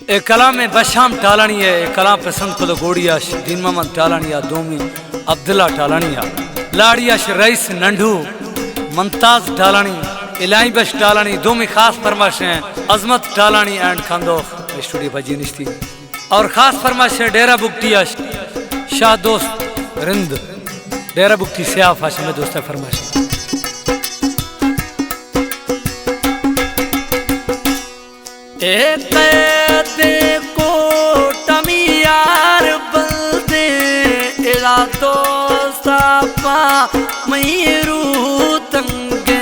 ए कलाम में बशाम टालनिया ए कलाम पसंद को गोड़िया दीन मोहम्मद टालनिया दोमी अब्दुल्ला टालनिया लाड़िया रईस नंढू मुमताज टालानी इलाही बश टालानी दोमी खास फरमाइश हैं अजमत टालानी एंड खानदोख स्टूडियो भजी निश्ती और खास फरमाइश है डेरा बुकटिया शाह दोस्त रिंद डेरा बुकटी सियाफ हाशिम दोस्त फरमाइश को टमियार बलदे एरा दोस्त पा मयरू तंगे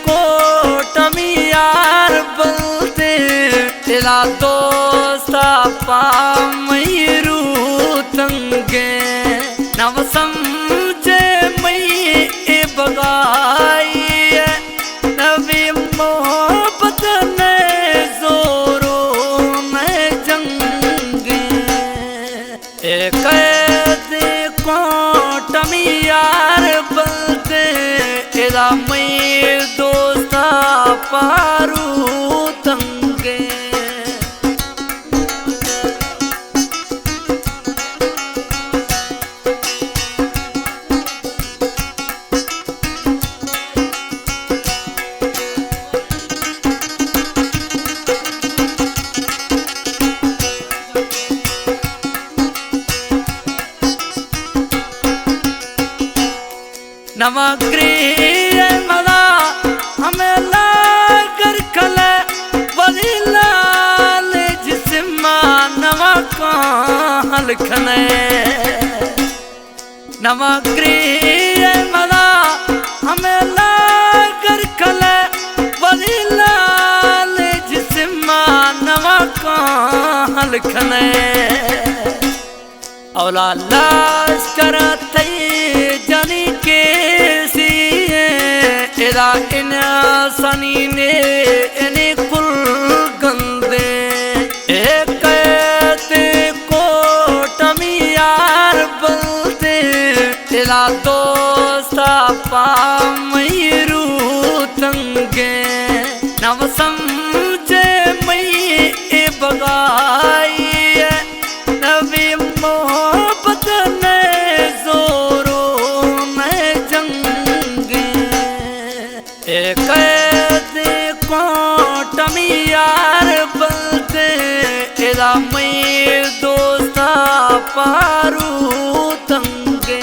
को टमियार बलदे एरा दोस्त पा मयरू तंगे नव समझे मई बगाई मोहब्बत ने जोरों में जंग को टमियार बलते एरा मई दोस्ता पारू तंगे नमक्री मदा हमें लाकर खले वली लाल जिस्मा नमक हलखने नमक्री मदा हमें लाकर खले वली लाल जिस्मा नमक हलखने औला लाश करते जानी के एरा इन सनी ने इन्हें कुल गंदे को टमियार बलते एरा दोस्त पा मयरू तंगे नव समझे मई बगाई नवी मोहब्बत ने जोरों में जंग को टमियार बलते एरा मई दोस्ता पारू तंगे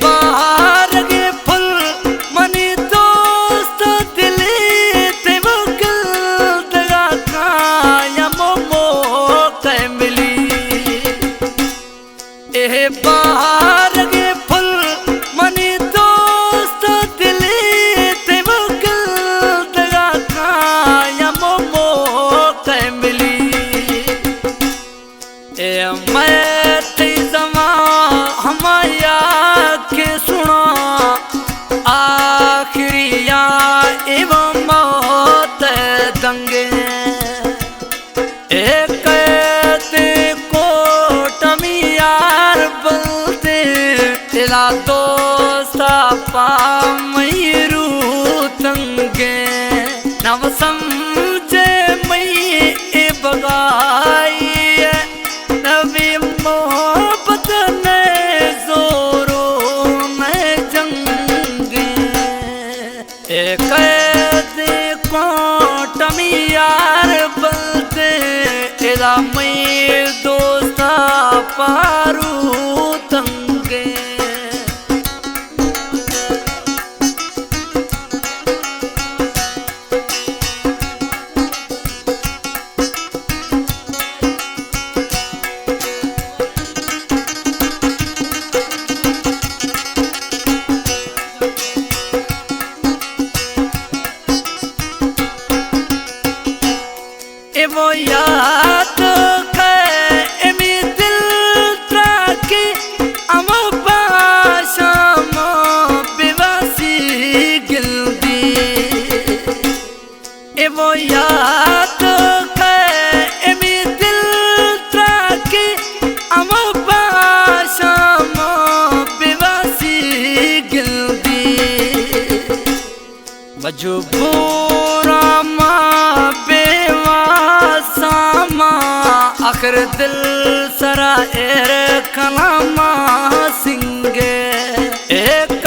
बाहर के फुल मनी दोस्त दिली ते मुगल दगा काया मोमो कै मिली बाहर के फुल मनी दोस्त दिली ते मुगल दगा काया मोमो कै मिली मैं ते जमा हमाया के सुना आखिरिया एवं मौत दंगे को टमियार बलते एरा दोस्त पा मयरू तंगे नव समझे मई बगाई नवी मोहब्बत ने जोरों में जंग को टमियार बलते एरा मई दोस्ता पारू तंगे वो याद दिल की मजबूरा माँ बेवासामा आखिर दिल सरा एर कलामा सिंगे एक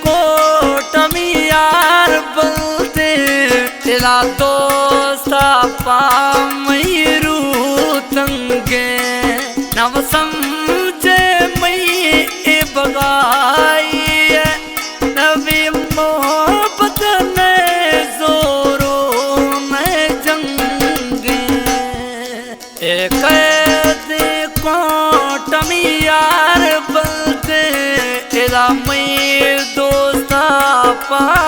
कोटमी यार बलते तेरा दोस्ता पा मयूरू तंगे नव समझे मई बगाई नवी मोहब्बत ने जोरों में जंगे एक कोटमी यार बलते तेरा मई दोस्ता पा